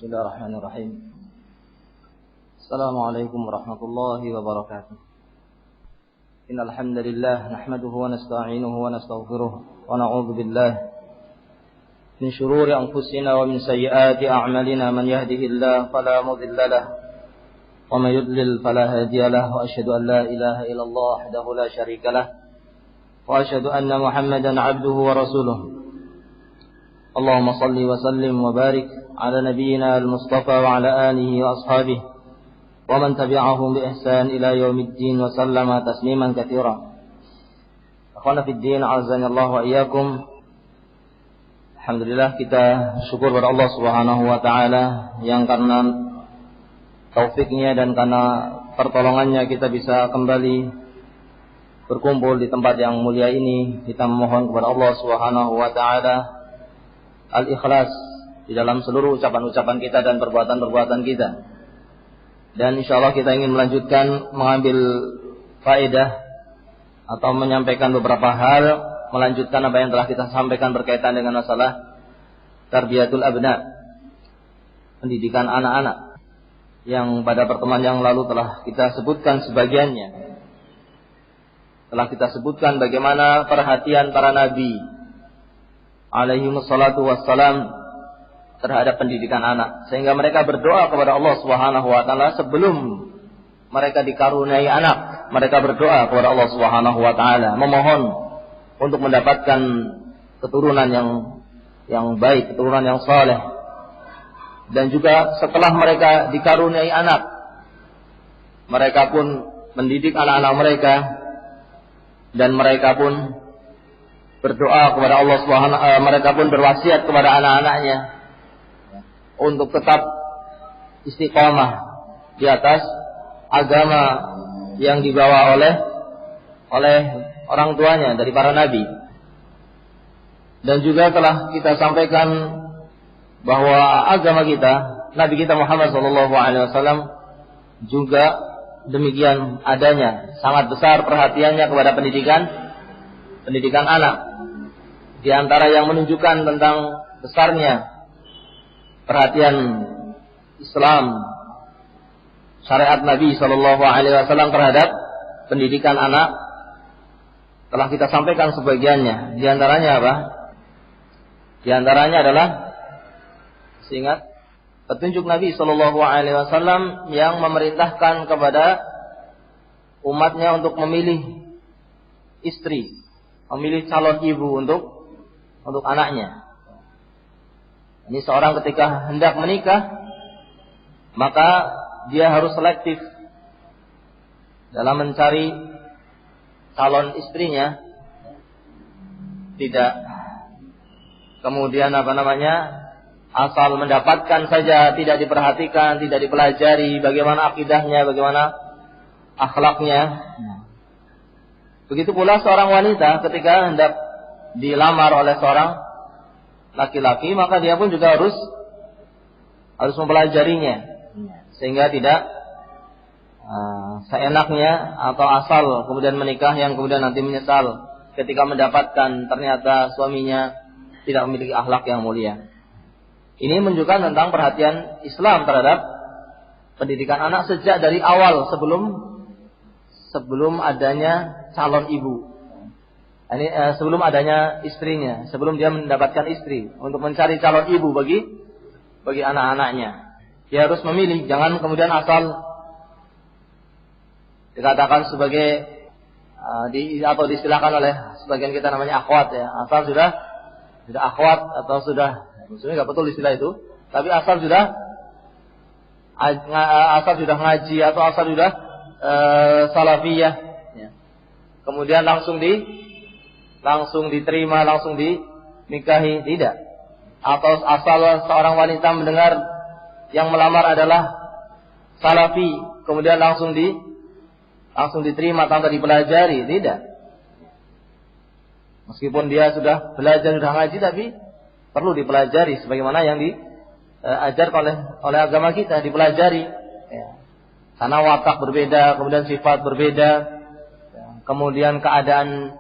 Bismillahirrahmanirrahim. Assalamualaikum warahmatullahi wabarakatuh. Innal hamdalillah nahmaduhu wa nasta'inuhu wa nastaghfiruh wa na'udzu billahi min shururi anfusina wa min sayyiati a'malina. Man yahdihillahu fala mudilla lahu wa man yudlil fala hadiya lahu. Wa asyhadu an la ilaha illallah wahdahu la syarika lahu wa asyhadu anna Muhammadan 'abduhu wa rasuluh. Allahumma salli wa sallim wa barik ala nabiyyina al-Mustafa wa ala alihi wa ashabihi wa man tabi'ahum bi ihsan ila yaumiddin wa sallama tasliman katsira. Akhwana fid din, azza Allah wa iyyakum. Alhamdulillah, kita syukur kepada Allah Subhanahu wa taala yang karena taufiknya dan karena pertolongannya kita bisa kembali berkumpul di tempat yang mulia ini. Kita memohon kepada Allah Subhanahu wa taala al-ikhlas di dalam seluruh ucapan-ucapan kita dan perbuatan-perbuatan kita. Dan insyaallah kita ingin melanjutkan mengambil faedah atau menyampaikan beberapa hal, melanjutkan apa yang telah kita sampaikan berkaitan dengan masalah tarbiyatul abna, pendidikan anak-anak, yang pada pertemuan yang lalu telah kita sebutkan sebagiannya. Telah kita sebutkan bagaimana perhatian para nabi alaihi wassalatu wassalam terhadap pendidikan anak, sehingga mereka berdoa kepada Allah Subhanahu wa taala sebelum mereka dikaruniai anak. Mereka berdoa kepada Allah Subhanahu wa taala, memohon untuk mendapatkan keturunan yang baik, keturunan yang saleh. Dan juga setelah mereka dikaruniai anak, mereka pun mendidik anak-anak mereka, dan mereka pun berdoa kepada Allah Subhanahu, mereka pun berwasiat kepada anak-anaknya untuk tetap istiqamah di atas agama yang dibawa oleh orang tuanya dari para nabi. Dan juga telah kita sampaikan bahwa agama kita, Nabi kita Muhammad SAW juga demikian adanya, sangat besar perhatiannya kepada pendidikan anak. Di antara yang menunjukkan tentang besarnya perhatian Islam, syariat Nabi SAW terhadap pendidikan anak, telah kita sampaikan sebagiannya. Di antaranya apa? Di antaranya adalah, ingat, petunjuk Nabi SAW yang memerintahkan kepada umatnya untuk memilih istri, memilih calon ibu untuk anaknya. Ini seorang ketika hendak menikah, maka dia harus selektif dalam mencari calon istrinya. Tidak kemudian asal mendapatkan saja, tidak diperhatikan, tidak dipelajari bagaimana akidahnya, bagaimana akhlaknya. Begitu pula seorang wanita ketika hendak dilamar oleh seorang laki-laki, maka dia pun juga harus mempelajarinya, sehingga tidak seenaknya atau asal kemudian menikah yang kemudian nanti menyesal ketika mendapatkan ternyata suaminya tidak memiliki akhlak yang mulia. Ini menunjukkan tentang perhatian Islam terhadap pendidikan anak sejak dari awal, sebelum adanya calon ibu. Ini sebelum adanya istrinya, sebelum dia mendapatkan istri, untuk mencari calon ibu bagi anak-anaknya. Dia harus memilih, jangan kemudian asal dikatakan sebagai atau diistilahkan oleh sebagian kita namanya akhwat ya. Asal sudah akhwat atau sudah, maksudnya nggak betul istilah itu, tapi asal sudah ngaji atau asal sudah salafiyah ya. Kemudian langsung diterima, langsung dinikahi, tidak. Atau asal seorang wanita mendengar yang melamar adalah salafi, kemudian langsung diterima tanpa dipelajari, tidak. Meskipun dia sudah belajar, sudah ngaji, tapi perlu dipelajari sebagaimana yang diajarkan oleh agama kita, dipelajari ya. Karena watak berbeda, kemudian sifat berbeda ya. Kemudian keadaan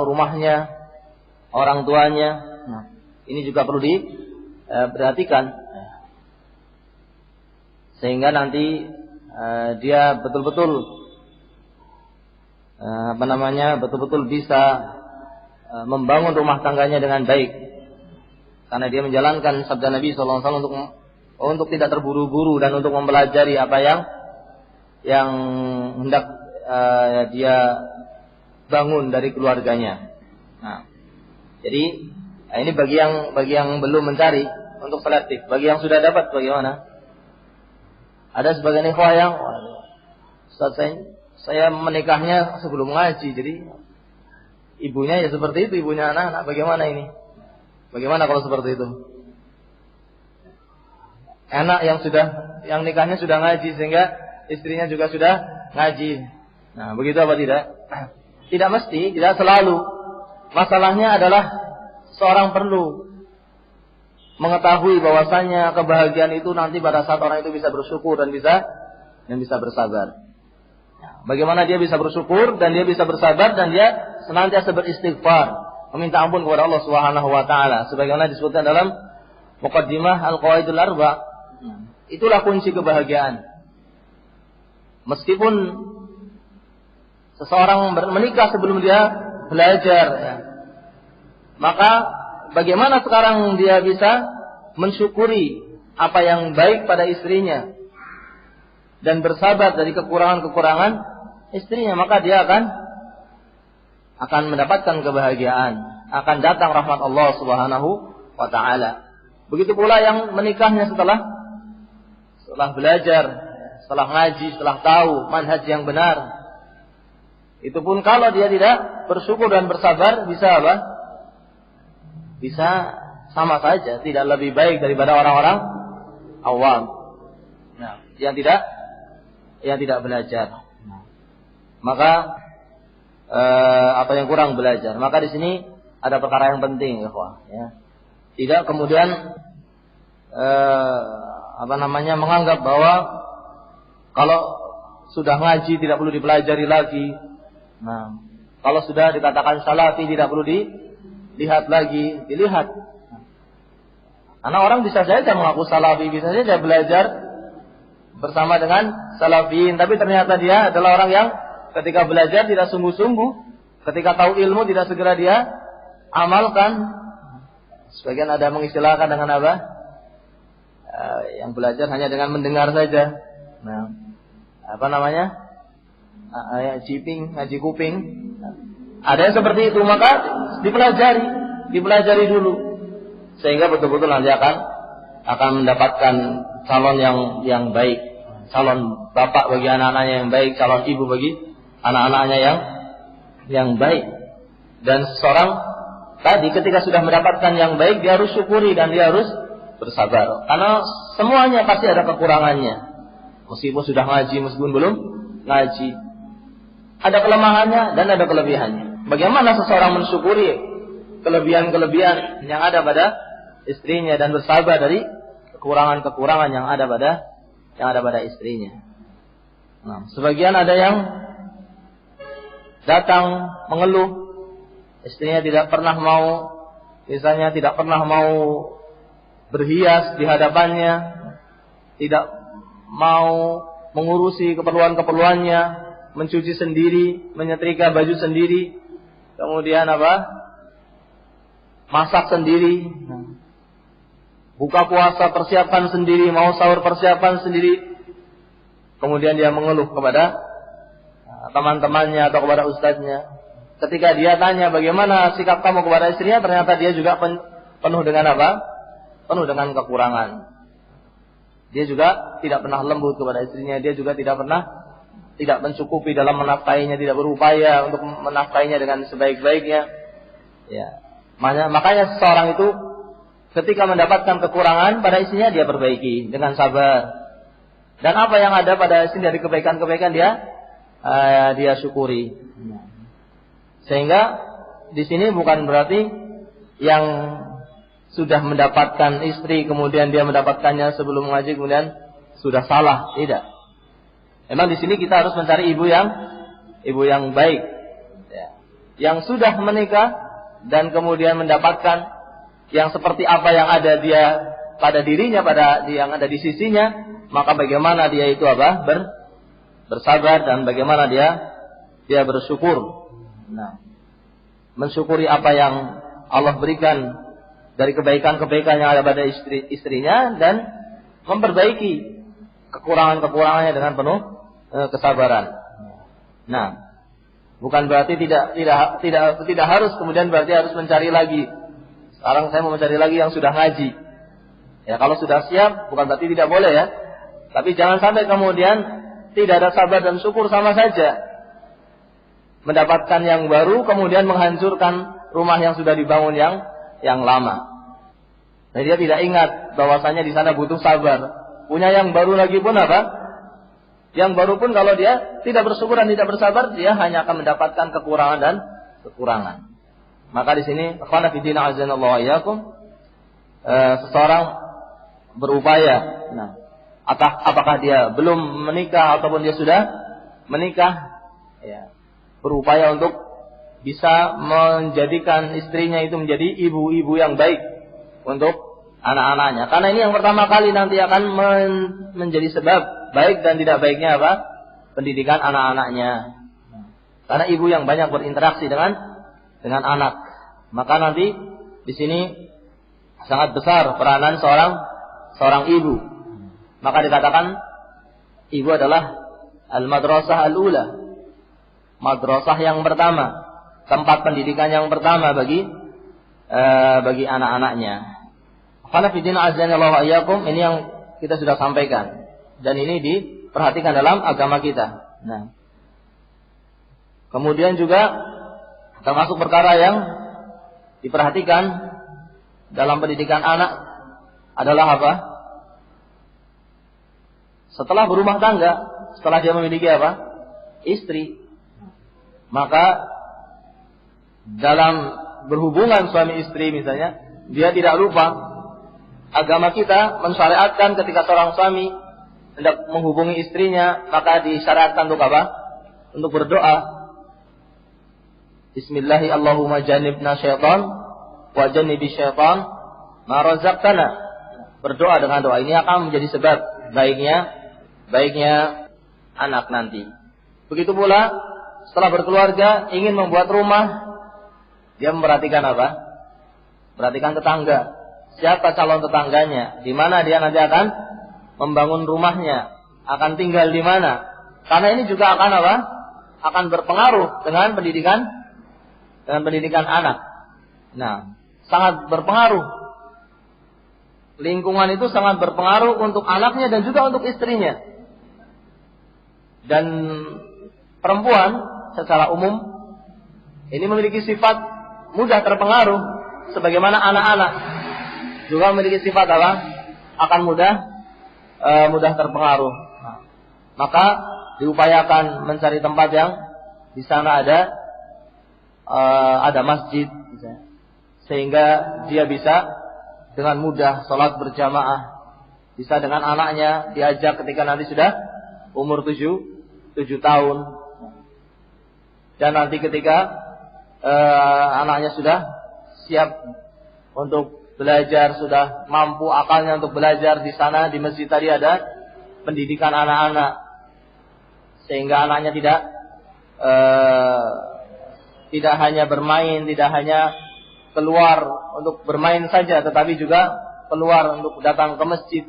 rumahnya, orang tuanya. Nah, ini juga perlu diperhatikan. sehingga nanti dia betul-betul betul-betul bisa membangun rumah tangganya dengan baik, karena dia menjalankan sabda Nabi SAW untuk tidak terburu-buru dan untuk mempelajari apa yang hendak dia bangun dari keluarganya. Nah, jadi ini bagi yang belum mencari untuk selektif. Bagi yang sudah dapat bagaimana? Ada sebagian ikhwah yang Ustaz, saya menikahnya sebelum ngaji, jadi ibunya ya seperti itu, ibunya anak-anak. Bagaimana ini? Bagaimana kalau seperti itu? Anak yang nikahnya sudah ngaji sehingga istrinya juga sudah ngaji. Nah, begitu apa tidak? Tidak mesti, tidak selalu. Masalahnya adalah seorang perlu mengetahui bahwasanya kebahagiaan itu nanti pada saat orang itu bisa bersyukur dan bisa bersabar. Bagaimana dia bisa bersyukur dan dia bisa bersabar dan dia senantiasa beristighfar, meminta ampun kepada Allah Subhanahu wa taala sebagaimana disebutkan dalam Muqaddimah Al-Qawaidul Arba'. Itulah kunci kebahagiaan. Meskipun seseorang menikah sebelum dia belajar, maka bagaimana sekarang dia bisa mensyukuri apa yang baik pada istrinya dan bersabar dari kekurangan-kekurangan istrinya, maka dia akan mendapatkan kebahagiaan, akan datang rahmat Allah Subhanahu wa taala. Begitu pula yang menikahnya setelah belajar, setelah ngaji, setelah tahu manhaj yang benar. Itu pun kalau dia tidak bersyukur dan bersabar, bisa apa? Bisa sama saja, tidak lebih baik daripada orang-orang awam. Nah, yang tidak belajar. Maka atau yang kurang belajar. Maka di sini ada perkara yang penting, ya. Tidak kemudian menganggap bahwa kalau sudah ngaji tidak perlu dipelajari lagi. Nah, kalau sudah dikatakan salafi tidak perlu dilihat lagi, dilihat. Karena orang bisa saja mengaku salafi, bisa saja belajar bersama dengan salafiyin, tapi ternyata dia adalah orang yang ketika belajar tidak sungguh-sungguh, ketika tahu ilmu tidak segera dia amalkan. Sebagian ada mengistilahkan dengan apa? Yang belajar hanya dengan mendengar saja. Nah, ngaji kuping. Ada yang seperti itu, maka dipelajari dulu, sehingga betul-betul nanti akan mendapatkan calon yang baik, calon bapak bagi anak-anaknya yang baik, calon ibu bagi anak-anaknya yang baik. Dan seseorang tadi ketika sudah mendapatkan yang baik, dia harus syukuri dan dia harus bersabar, karena semuanya pasti ada kekurangannya. Meskipun sudah ngaji, meskipun belum ngaji, ada kelemahannya dan ada kelebihannya. Bagaimana seseorang mensyukuri kelebihan-kelebihan yang ada pada istrinya dan bersabar dari kekurangan-kekurangan yang ada pada istrinya. Nah, sebagian ada yang datang mengeluh istrinya tidak pernah mau berhias di hadapannya, tidak mau mengurusi keperluan-keperluannya, mencuci sendiri, menyetrika baju sendiri, kemudian masak sendiri, buka puasa persiapan sendiri, mau sahur persiapan sendiri. Kemudian dia mengeluh kepada teman-temannya atau kepada ustadznya. Ketika dia tanya bagaimana sikap kamu kepada istrinya, ternyata dia juga penuh dengan penuh dengan kekurangan. Dia juga tidak pernah lembut kepada istrinya, dia juga tidak mencukupi dalam menafkahinya, tidak berupaya untuk menafkahinya dengan sebaik-baiknya. Ya. Makanya seseorang itu ketika mendapatkan kekurangan pada istrinya, dia perbaiki dengan sabar. Dan apa yang ada pada istri dari kebaikan-kebaikan dia syukuri. Sehingga di sini bukan berarti yang sudah mendapatkan istri kemudian dia mendapatkannya sebelum mengaji kemudian sudah salah, tidak. Memang di sini kita harus mencari ibu yang baik, ya. Yang sudah menikah dan kemudian mendapatkan yang seperti apa yang ada dia pada dirinya, pada yang ada di sisinya, maka bagaimana dia itu bersabar dan bagaimana dia bersyukur. Nah, mensyukuri apa yang Allah berikan dari kebaikan-kebaikan yang ada pada istrinya dan memperbaiki kekurangan-kekurangannya dengan penuh kesabaran. Nah, bukan berarti tidak harus kemudian berarti harus mencari lagi. Sekarang saya mau mencari lagi yang sudah ngaji. Ya, kalau sudah siap bukan berarti tidak boleh ya. Tapi jangan sampai kemudian tidak ada sabar dan syukur, sama saja mendapatkan yang baru kemudian menghancurkan rumah yang sudah dibangun yang lama. Nah, dia tidak ingat bahwasanya di sana butuh sabar. Punya yang baru lagi pun apa? Yang baru pun kalau dia tidak bersyukur dan tidak bersabar, dia hanya akan mendapatkan kekurangan dan kekurangan. Maka di sini, akhwana fillah azanallahu wa iyyakum, seseorang berupaya. Nah, apakah dia belum menikah ataupun dia sudah menikah, ya, berupaya untuk bisa menjadikan istrinya itu menjadi ibu-ibu yang baik untuk anak-anaknya. Karena ini yang pertama kali nanti akan menjadi sebab baik dan tidak baiknya apa? Pendidikan anak-anaknya. Karena ibu yang banyak berinteraksi dengan anak, maka nanti di sini sangat besar peranan seorang ibu. Maka dikatakan ibu adalah al-madrasah al-ula, madrasah yang pertama, tempat pendidikan yang pertama bagi anak-anaknya. Karena fidina azanillahu ayyakum, ini yang kita sudah sampaikan dan ini diperhatikan dalam agama kita. Nah, kemudian juga termasuk perkara yang diperhatikan dalam pendidikan anak adalah apa? Setelah berumah tangga, setelah dia memiliki apa? Istri, maka dalam berhubungan suami istri misalnya, dia tidak lupa agama kita mensyariatkan ketika seorang suami hendak menghubungi istrinya, maka disyariatkan untuk apa? Untuk berdoa. Bismillahi Allahumma jannibna syaitan wa jannibi syaitan ma razaqtana. Berdoa dengan doa ini akan menjadi sebab baiknya anak nanti. Begitu pula setelah berkeluarga ingin membuat rumah, dia memperhatikan apa? Perhatikan tetangga. Siapa calon tetangganya? Di mana dia nanti akan membangun rumahnya? Akan tinggal di mana? Karena ini juga akan apa? Akan berpengaruh dengan pendidikan anak. Nah, sangat berpengaruh. Lingkungan itu sangat berpengaruh untuk anaknya dan juga untuk istrinya. Dan perempuan secara umum ini memiliki sifat mudah terpengaruh, sebagaimana anak-anak juga memiliki sifat apa? Akan mudah terpengaruh. Nah, maka diupayakan mencari tempat yang di sana ada masjid, sehingga dia bisa dengan mudah sholat berjamaah, bisa dengan anaknya diajak ketika nanti sudah umur 7 tahun, dan nanti ketika anaknya sudah siap untuk belajar, sudah mampu akalnya untuk belajar, di sana di masjid tadi ada pendidikan anak-anak, sehingga anaknya tidak hanya bermain, tidak hanya keluar untuk bermain saja, tetapi juga keluar untuk datang ke masjid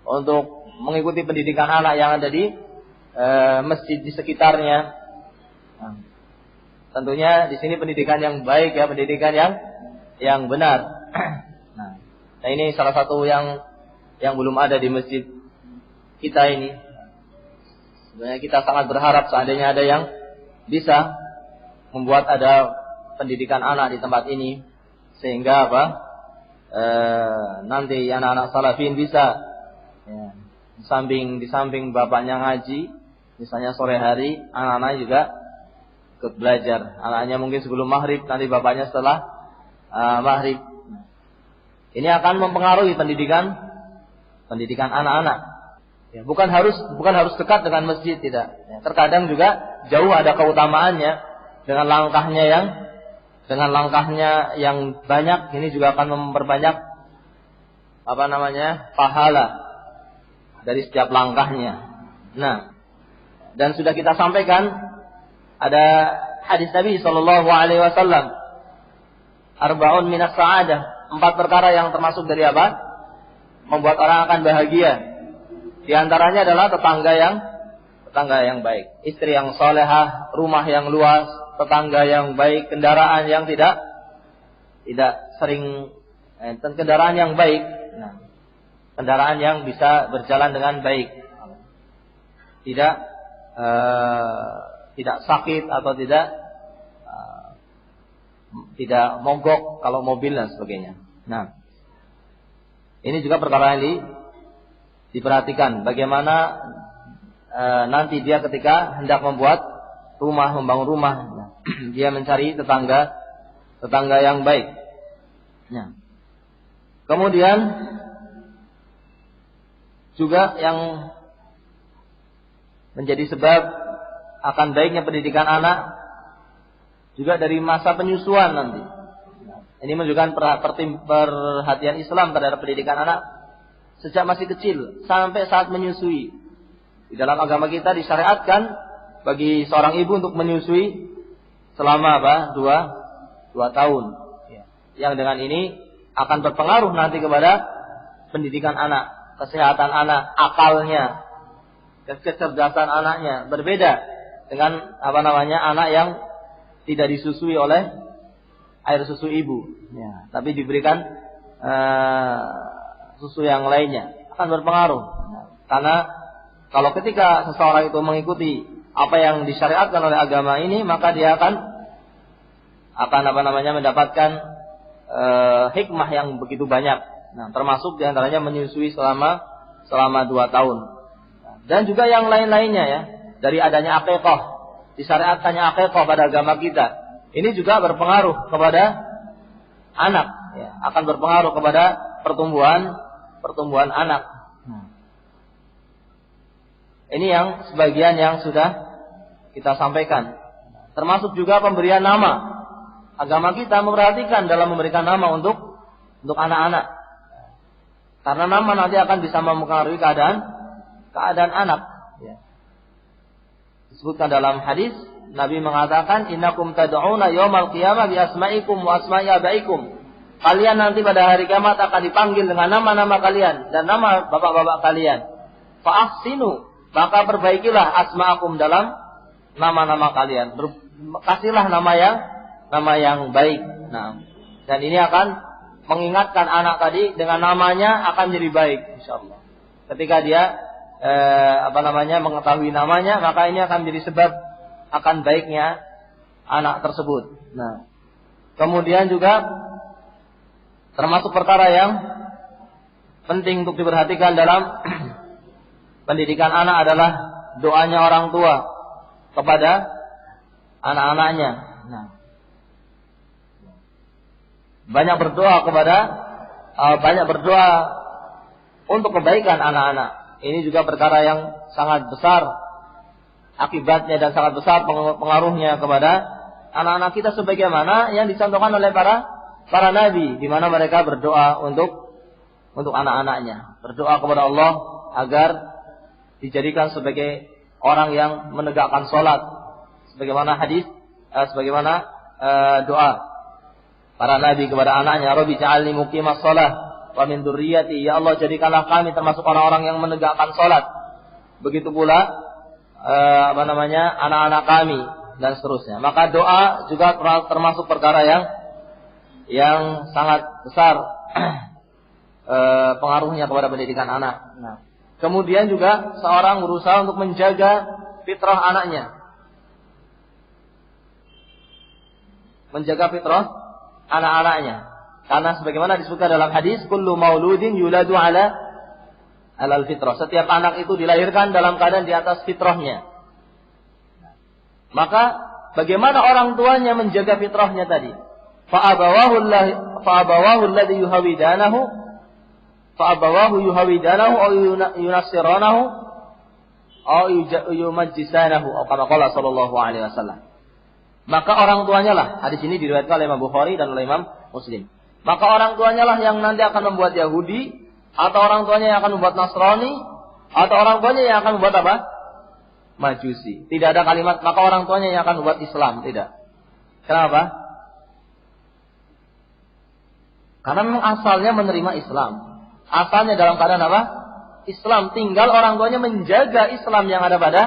untuk mengikuti pendidikan anak yang ada di masjid di sekitarnya. Nah, tentunya di sini pendidikan yang baik ya, pendidikan yang benar. Nah, ini salah satu yang belum ada di masjid kita ini. Sebenarnya kita sangat berharap seandainya ada yang bisa membuat ada pendidikan anak di tempat ini, sehingga apa? Nanti anak-anak salafin bisa ya, di samping bapaknya ngaji, misalnya sore hari anak-anak juga ikut belajar. Anaknya mungkin sebelum maghrib, nanti bapaknya setelah maghrib. Ini akan mempengaruhi pendidikan anak-anak. Ya, bukan harus dekat dengan masjid, tidak. Ya, terkadang juga jauh ada keutamaannya dengan langkahnya yang banyak. Ini juga akan memperbanyak pahala dari setiap langkahnya. Nah, dan sudah kita sampaikan ada hadis Nabi sallallahu alaihi wasallam, arba'un minas sa'adah, 4 perkara yang termasuk dari apa? Membuat orang akan bahagia. Di antaranya adalah tetangga yang baik, istri yang salehah, rumah yang luas, tetangga yang baik, kendaraan yang tidak sering kendaraan yang baik. Nah, kendaraan yang bisa berjalan dengan baik, tidak sakit atau tidak mogok kalau mobil dan sebagainya. Nah, ini juga perkara yang diperhatikan. Bagaimana nanti dia ketika hendak membangun rumah, dia mencari tetangga yang baik. Nah, kemudian juga yang menjadi sebab akan baiknya pendidikan anak juga dari masa penyusuan nanti. Ini menunjukkan perhatian Islam terhadap pendidikan anak sejak masih kecil sampai saat menyusui. Di dalam agama kita disyariatkan bagi seorang ibu untuk menyusui selama 2 tahun. Yang dengan ini akan berpengaruh nanti kepada pendidikan anak, kesehatan anak, akalnya, kecerdasan anaknya. Berbeda dengan anak yang tidak disusui oleh air susu ibu, tapi diberikan susu yang lainnya, akan berpengaruh. Karena kalau ketika seseorang itu mengikuti apa yang disyariatkan oleh agama ini, maka dia akan mendapatkan hikmah yang begitu banyak. Nah, termasuk diantaranya menyusui selama 2 tahun. Dan juga yang lain-lainnya ya, dari adanya akikah, disyariatkannya akikah pada agama kita. Ini juga berpengaruh kepada anak, ya, akan berpengaruh kepada pertumbuhan anak. Ini yang sebagian yang sudah kita sampaikan. Termasuk juga pemberian nama. Agama kita memperhatikan dalam memberikan nama untuk anak-anak. Karena nama nanti akan bisa mempengaruhi keadaan anak. Ya. Disebutkan dalam hadis, Nabi mengatakan, innakum tad'una yaumal qiyamah bi asma'ikum wa asma'i abaikum. Kalian nanti pada hari kiamat akan dipanggil dengan nama-nama kalian dan nama bapak-bapak kalian. Fa ahsinu, maka perbaikilah asma'akum dalam nama-nama kalian. Kasihlah nama yang baik. Nah, dan ini akan mengingatkan anak tadi dengan namanya akan jadi baik insyaallah. Ketika dia mengetahui namanya, maka ini akan menjadi sebab akan baiknya anak tersebut. Nah, kemudian juga termasuk perkara yang penting untuk diperhatikan dalam pendidikan anak adalah doanya orang tua kepada anak-anaknya. Nah, banyak berdoa untuk kebaikan anak-anak. Ini juga perkara yang sangat besar akibatnya dan sangat besar pengaruhnya kepada anak-anak kita, sebagaimana yang dicontohkan oleh para nabi, di mana mereka berdoa untuk anak-anaknya, berdoa kepada Allah agar dijadikan sebagai orang yang menegakkan salat, sebagaimana doa para nabi kepada anaknya, Rabbi ja'alni muqimas shalah wa min dzurriyyati, ya Allah jadikanlah kami termasuk orang-orang yang menegakkan salat. Begitu pula anak-anak kami dan seterusnya. Maka doa juga termasuk perkara yang sangat besar pengaruhnya kepada pendidikan anak. Nah, kemudian juga seorang berusaha untuk menjaga fitrah anaknya. Menjaga fitrah anak-anaknya. Karena sebagaimana disebutkan dalam hadis, kullu mauludin yuladu alal fitrah. Setiap anak itu dilahirkan dalam keadaan di atas fitrahnya. Maka bagaimana orang tuanya menjaga fitrahnya tadi? Fa'abawahu alladhi yuhawidanahu aw yunassiranahu aw yumajjisanahu atau kama qala sallallahu alaihi wasallam. Maka orang tuanya lah, hadis ini diriwayatkan oleh Imam Bukhari dan oleh Imam Muslim. Maka orang tuanya lah yang nanti akan membuat Yahudi atau orang tuanya yang akan membuat Nasrani, atau orang tuanya yang akan membuat apa? Majusi. Tidak ada kalimat maka orang tuanya yang akan membuat Islam, tidak. Kenapa? Karena memang asalnya menerima Islam. Asalnya dalam keadaan apa? Islam. Tinggal orang tuanya menjaga Islam yang ada pada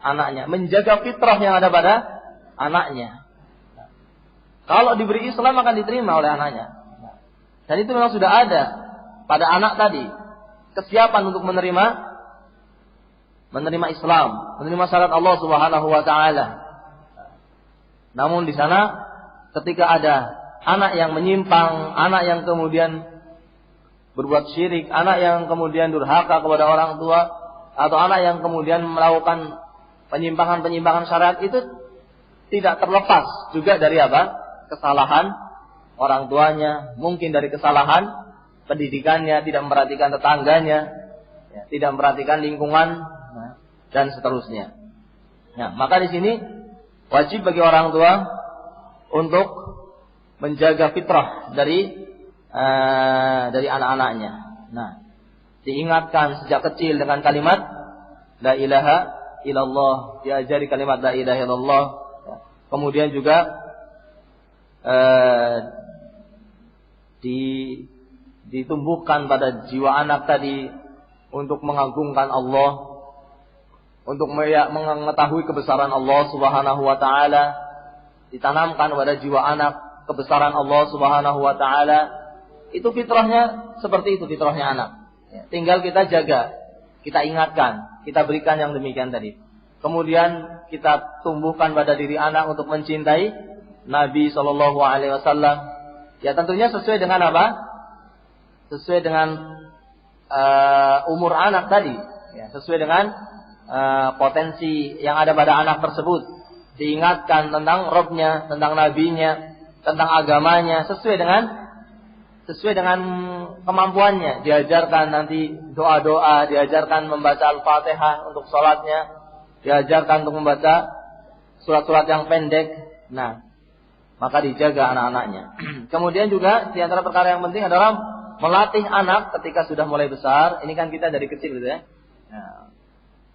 anaknya, menjaga fitrah yang ada pada anaknya. Kalau diberi Islam akan diterima oleh anaknya. Dan itu memang sudah ada pada anak tadi. Kesiapan untuk menerima Islam, menerima syarat Allah Subhanahu wa taala. Namun di sana ketika ada anak yang menyimpang, anak yang kemudian berbuat syirik, anak yang kemudian durhaka kepada orang tua, atau anak yang kemudian melakukan penyimpangan syariat, itu tidak terlepas juga dari apa? Kesalahan orang tuanya, mungkin dari kesalahan pendidikannya, tidak memperhatikan tetangganya, tidak memperhatikan lingkungan, dan seterusnya. Nah, maka di sini wajib bagi orang tua untuk menjaga fitrah dari anak-anaknya. Nah, diingatkan sejak kecil dengan kalimat la ilaha illallah, diajari kalimat la ilaha illallah. Kemudian juga ditumbuhkan pada jiwa anak tadi untuk mengagungkan Allah, untuk mengetahui kebesaran Allah Subhanahu wa taala, ditanamkan pada jiwa anak kebesaran Allah Subhanahu wa taala. Itu fitrahnya seperti itu, fitrahnya anak. Tinggal kita jaga, kita ingatkan, kita berikan yang demikian tadi. Kemudian kita tumbuhkan pada diri anak untuk mencintai Nabi Shallallahu Alaihi Wasallam. Ya tentunya sesuai dengan apa? Sesuai dengan umur anak tadi. Ya, sesuai dengan potensi yang ada pada anak tersebut. Diingatkan tentang Rabb-nya, tentang Nabi-nya, tentang agamanya, sesuai dengan kemampuannya. Diajarkan nanti doa-doa, diajarkan membaca Al-Fatihah untuk sholatnya, diajarkan untuk membaca surat-surat yang pendek. Nah, maka dijaga anak-anaknya. Kemudian juga di antara perkara yang penting adalah melatih anak ketika sudah mulai besar. Ini kan kita dari kecil gitu ya. Nah,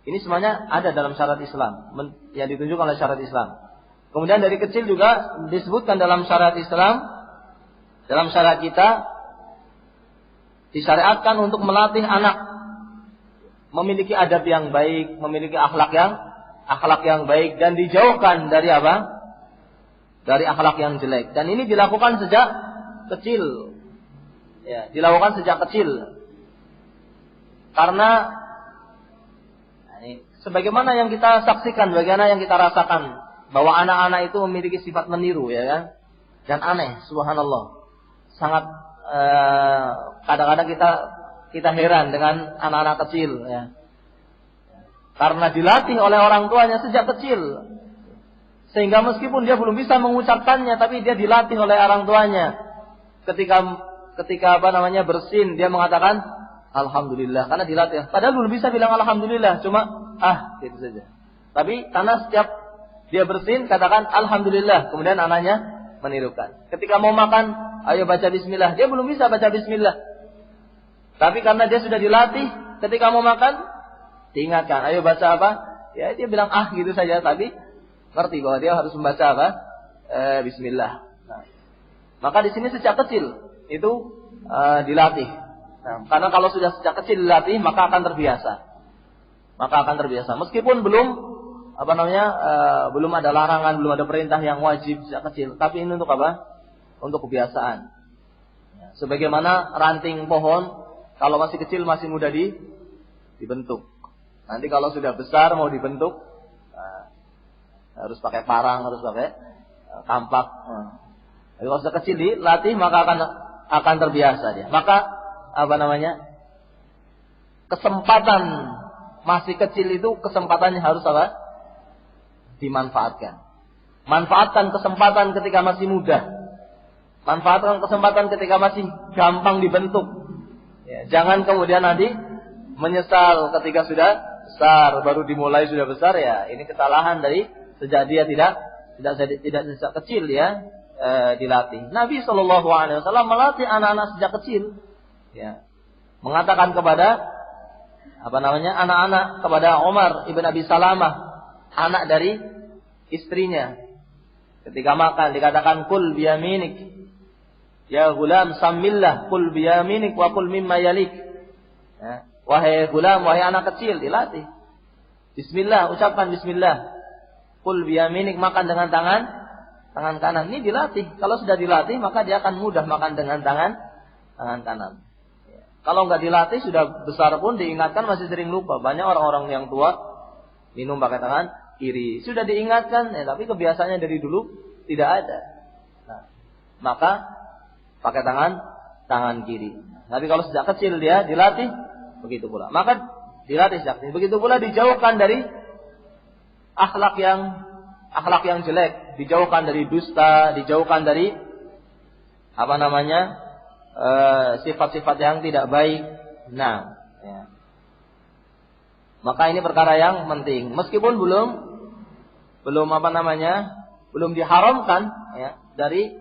ini semuanya ada dalam syariat Islam, yang ditunjukkan oleh syariat Islam. Kemudian dari kecil juga disebutkan dalam syariat Islam, dalam syariat kita disyariatkan untuk melatih anak memiliki adab yang baik, memiliki akhlak yang baik, dan dijauhkan dari apa? Dari akhlak yang jelek. Dan ini dilakukan sejak kecil. Ya, dilakukan sejak kecil. Karena sebagaimana yang kita saksikan, bagaimana yang kita rasakan, bahwa anak-anak itu memiliki sifat meniru, ya kan? Dan aneh, subhanallah. Sangat kadang-kadang kita heran dengan anak-anak kecil, ya. Karena dilatih oleh orang tuanya sejak kecil. Sehingga meskipun dia belum bisa mengucapkannya, tapi dia dilatih oleh orang tuanya. Ketika bersin, dia mengatakan alhamdulillah, karena dilatih. Padahal belum bisa bilang alhamdulillah, cuma gitu saja. Tapi karena setiap dia bersin katakan alhamdulillah, kemudian anaknya menirukan. Ketika mau makan, ayo baca bismillah, dia belum bisa baca bismillah. Tapi karena dia sudah dilatih, ketika mau makan diingatkan, ayo baca apa? Ya, dia bilang gitu saja, tapi ngerti bahwa dia harus membaca apa? Bismillah. Nah, maka di sini sejak kecil itu dilatih. Nah, karena kalau sudah sejak kecil dilatih, maka akan terbiasa. Meskipun belum belum ada larangan, belum ada perintah yang wajib sejak kecil, tapi ini untuk apa? Untuk kebiasaan. Sebagaimana ranting pohon, kalau masih kecil masih mudah dibentuk. Nanti kalau sudah besar mau dibentuk, harus pakai parang, harus pakai kampak. Jadi kalau sudah kecil dilatih, maka akan terbiasa dia. Maka kesempatan masih kecil itu kesempatannya harus apa? Dimanfaatkan. Manfaatkan kesempatan ketika masih muda. Manfaatkan kesempatan ketika masih gampang dibentuk. Ya, jangan kemudian nanti menyesal ketika sudah besar, baru dimulai sudah besar, ya. Ini kesalahan dari sejak dia tidak sejak kecil ya dilatih. Nabi Shallallahu Alaihi Wasallam melatih anak-anak sejak kecil. Ya. mengatakan kepada anak-anak, kepada Umar ibn Abi Salamah, anak dari istrinya. Ketika makan dikatakan kul biyaminik. Ya gulam samillah kul biyaminik wa kul mimma yalik. Ya. Wahai gulam, wahai anak kecil, dilatih. Bismillah, ucapkan bismillah. Kul biyaminik, makan dengan tangan kanan. Ini dilatih. Kalau sudah dilatih, maka dia akan mudah makan dengan tangan kanan. Ya. Kalau nggak dilatih, sudah besar pun diingatkan masih sering lupa. Banyak orang-orang yang tua minum pakai tangan kiri. Sudah diingatkan, tapi kebiasaannya dari dulu tidak ada. Nah, maka pakai tangan kiri. Tapi kalau sejak kecil dia dilatih, begitu pula. Maka dilatih sejak kecil. Begitu pula dijauhkan dari akhlak yang jelek, dijauhkan dari dusta, dijauhkan dari sifat-sifat yang tidak baik. Nah, ya. Maka ini perkara yang penting. Meskipun belum diharamkan, ya, dari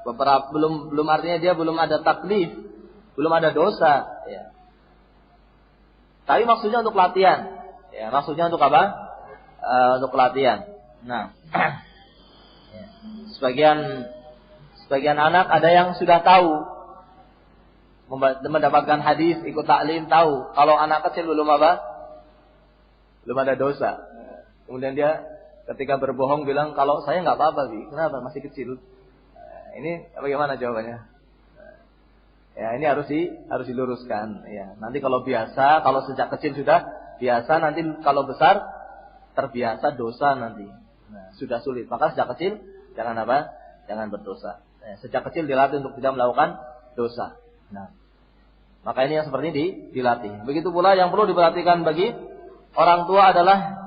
belum artinya dia belum ada taklif, belum ada dosa, ya. Tapi maksudnya untuk latihan, ya, maksudnya untuk apa? Untuk latihan. Nah, ya. Sebagian anak ada yang sudah tahu, mendapatkan hadis, ikut taklim, tahu kalau anak kecil belum ada dosa. Kemudian dia ketika berbohong bilang kalau saya nggak apa-apa, kenapa, masih kecil. Ini bagaimana jawabannya? Ya, ini harus diluruskan. Ya, nanti kalau sejak kecil sudah biasa, nanti kalau besar terbiasa dosa nanti. Nah, sudah sulit. Maka sejak kecil jangan berdosa. Ya, sejak kecil dilatih untuk tidak melakukan dosa. Nah, maka ini yang seperti ini dilatih. Begitu pula yang perlu diperhatikan bagi orang tua adalah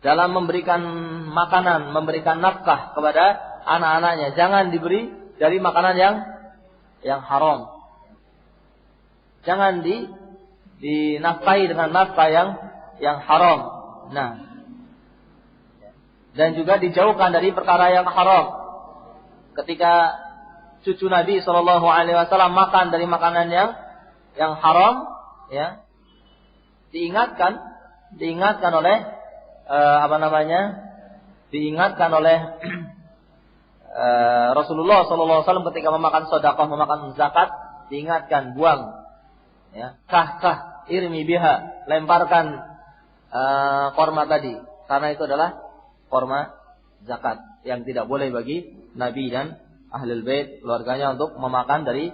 dalam memberikan makanan, memberikan nafkah kepada anak-anaknya. Jangan diberi dari makanan yang haram. Jangan dinafkahi dengan nafkah yang haram. Nah, dan juga dijauhkan dari perkara yang haram. Ketika cucu Nabi SAW makan dari makanan yang haram, ya, diingatkan oleh Rasulullah SAW ketika memakan sedekah, memakan zakat, diingatkan, buang, ya, kah irmi biha, lemparkan korma tadi, karena itu adalah korma zakat yang tidak boleh bagi Nabi dan ahlul bait keluarganya untuk memakan dari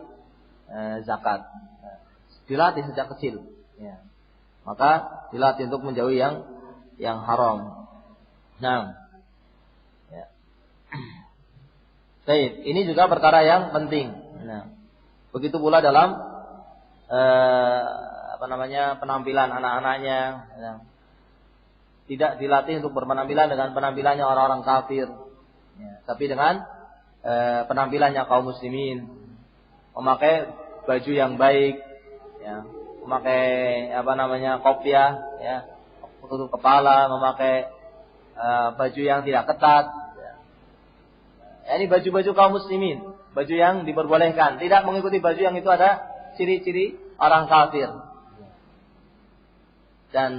zakat. Dilatih sejak kecil, ya. Maka dilatih untuk menjauhi yang haram. Nah, ya. Baik, ini juga perkara yang penting. Nah, begitu pula dalam penampilan anak-anaknya. Ya. Tidak dilatih untuk berpenampilan dengan penampilannya orang-orang kafir, ya. Tapi dengan penampilannya kaum muslimin, memakai baju yang baik, ya. Memakai kopiah, ya, tutup kepala, memakai baju yang tidak ketat, ya. Ini baju-baju kaum muslimin, baju yang diperbolehkan, tidak mengikuti baju yang itu ada ciri-ciri orang kafir. Dan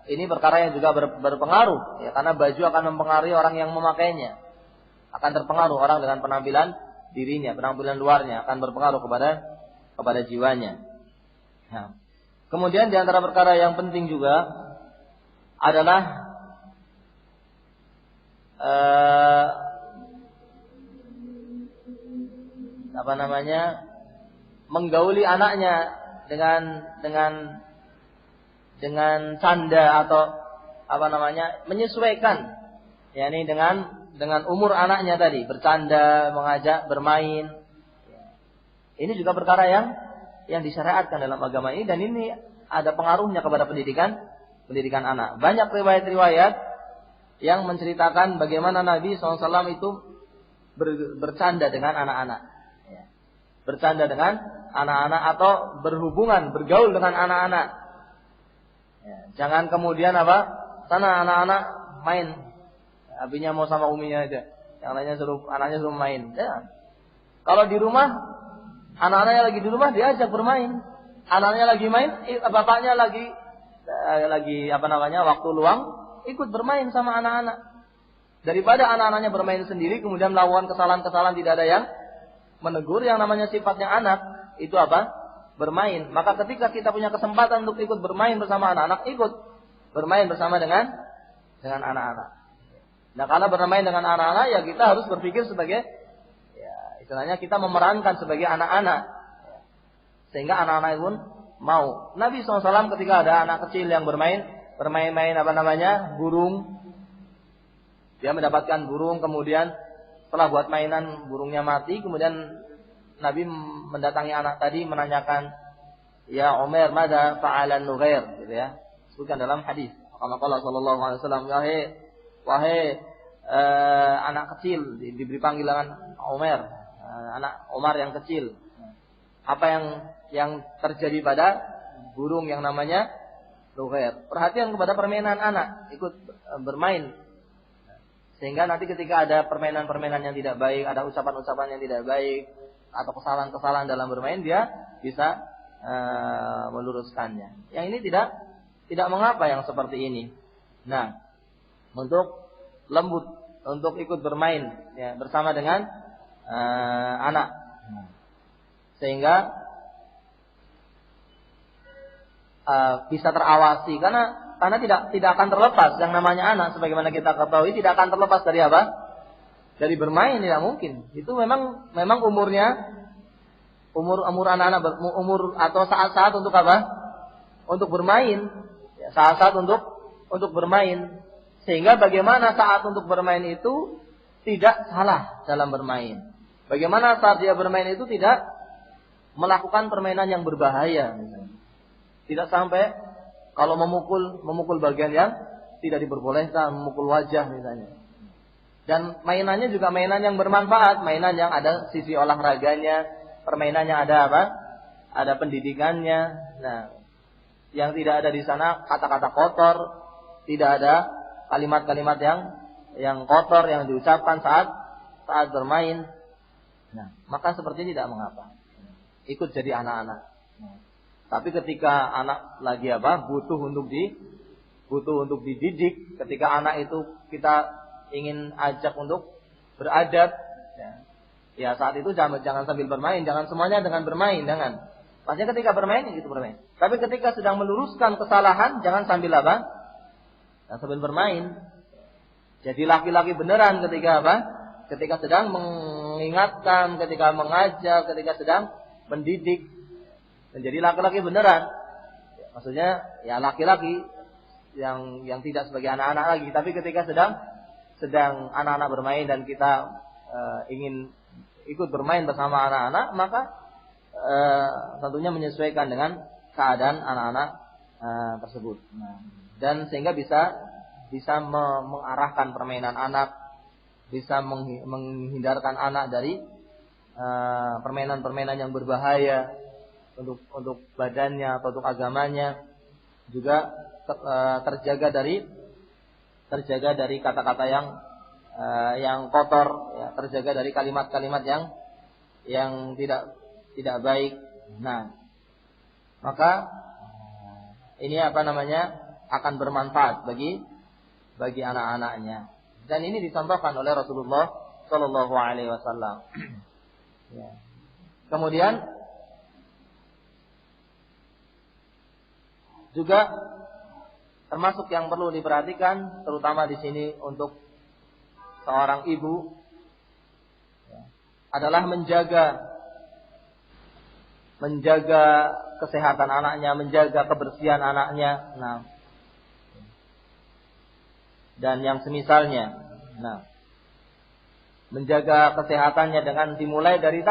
ini perkara yang juga berpengaruh, ya, karena baju akan mempengaruhi orang yang memakainya. Akan terpengaruh orang dengan penampilan dirinya, penampilan luarnya akan berpengaruh kepada jiwanya. Nah, kemudian di antara perkara yang penting juga adalah menggauli anaknya dengan canda atau menyesuaikan, yakni dengan umur anaknya tadi, bercanda, mengajak bermain. Ini juga perkara yang disyariatkan dalam agama ini, dan ini ada pengaruhnya kepada pendidikan anak. Banyak riwayat-riwayat yang menceritakan bagaimana Nabi SAW itu bercanda dengan anak-anak, ya. Bercanda dengan anak-anak atau berhubungan, bergaul dengan anak-anak. Ya, jangan kemudian sana anak-anak main, abinya mau sama uminya aja, yang lainnya anaknya suruh main. Ya. Kalau di rumah, anak-anaknya lagi di rumah diajak bermain. Anaknya lagi main, bapaknya lagi waktu luang ikut bermain sama anak-anak. Daripada anak-anaknya bermain sendiri kemudian melakukan kesalahan-kesalahan tidak ada yang menegur, yang namanya sifatnya anak itu bermain. Maka ketika kita punya kesempatan untuk ikut bermain bersama anak-anak, ikut bermain bersama dengan anak-anak. Nah, karena bermain dengan anak-anak ya kita harus berpikir sebagai istilahnya kita memerankan sebagai anak-anak. Sehingga anak-anak pun mau. Nabi SAW ketika ada anak kecil yang bermain burung. Dia mendapatkan burung, kemudian setelah buat mainan burungnya mati, kemudian Nabi mendatangi anak tadi menanyakan, "Ya Umar, mada fa'alan Nughair?" gitu ya. Sebutkan dalam hadis. Kama qala sallallahu alaihi wasallam, wahai anak kecil, diberi panggilan Umar, anak Umar yang kecil. Apa yang terjadi pada burung yang namanya Nughair? Perhatian kepada permainan anak, ikut bermain. Sehingga nanti ketika ada permainan-permainan yang tidak baik, ada ucapan-ucapan yang tidak baik, atau kesalahan-kesalahan dalam bermain, dia bisa meluruskannya. Yang ini tidak mengapa yang seperti ini. Nah, untuk lembut, untuk ikut bermain ya, bersama dengan anak. Sehingga bisa terawasi, karena tidak akan terlepas yang namanya anak, sebagaimana kita ketahui tidak akan terlepas dari apa? Dari bermain, tidak mungkin. Itu memang umurnya umur anak-anak umur atau saat-saat untuk apa? Untuk bermain. Ya, saat-saat untuk bermain. Sehingga bagaimana saat untuk bermain itu tidak salah dalam bermain. Bagaimana saat dia bermain itu tidak melakukan permainan yang berbahaya misalnya. Tidak sampai kalau memukul bagian yang tidak diperbolehkan, memukul wajah misalnya. Dan mainannya juga mainan yang bermanfaat, mainan yang ada sisi olahraganya, permainannya ada apa? Ada pendidikannya. Nah, yang tidak ada di sana kata-kata kotor, tidak ada kalimat-kalimat yang kotor yang diucapkan saat bermain. Nah, maka seperti ini tidak mengapa. Ikut jadi anak-anak. Tapi ketika anak lagi butuh untuk dididik, ketika anak itu kita ingin ajak untuk beradab, ya saat itu jangan sambil bermain, jangan semuanya dengan bermain, jangan. Maksudnya ketika bermain itu bermain. Tapi ketika sedang meluruskan kesalahan, jangan sambil jangan sambil bermain. Jadi laki-laki beneran ketika ketika sedang mengingatkan, ketika mengajak, ketika sedang mendidik. Menjadi laki-laki beneran. Maksudnya ya laki-laki yang tidak sebagai anak-anak lagi, tapi ketika sedang anak-anak bermain dan kita ingin ikut bermain bersama anak-anak, maka tentunya menyesuaikan dengan keadaan anak-anak tersebut. Dan sehingga bisa mengarahkan permainan anak, bisa menghindarkan anak dari permainan-permainan yang berbahaya untuk badannya atau untuk agamanya, juga terjaga dari kata-kata yang kotor, ya, terjaga dari kalimat-kalimat yang tidak baik. Nah, maka ini akan bermanfaat bagi anak-anaknya. Dan ini dicontohkan oleh Rasulullah Shallallahu Alaihi Wasallam. Ya. Kemudian juga termasuk yang perlu diperhatikan, terutama di sini untuk seorang ibu, adalah menjaga kesehatan anaknya, menjaga kebersihan anaknya. Nah, dan yang semisalnya. Nah, menjaga kesehatannya dengan dimulai dari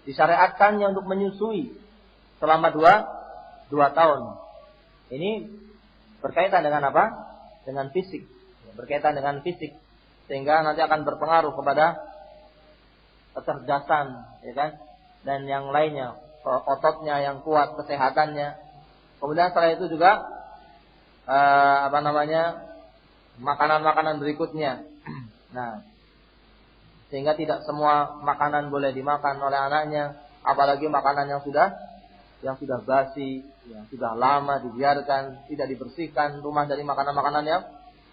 disyariatkannya untuk menyusui selama 2 tahun. Ini berkaitan dengan apa? Dengan fisik. Berkaitan dengan fisik. Sehingga nanti akan berpengaruh kepada kecerdasan, ya kan? Dan yang lainnya, ototnya yang kuat, kesehatannya. Kemudian setelah itu juga makanan-makanan berikutnya. Nah, sehingga tidak semua makanan boleh dimakan oleh anaknya, apalagi makanan yang sudah basi, yang sudah lama dibiarkan, tidak dibersihkan rumah dari makanan-makanan yang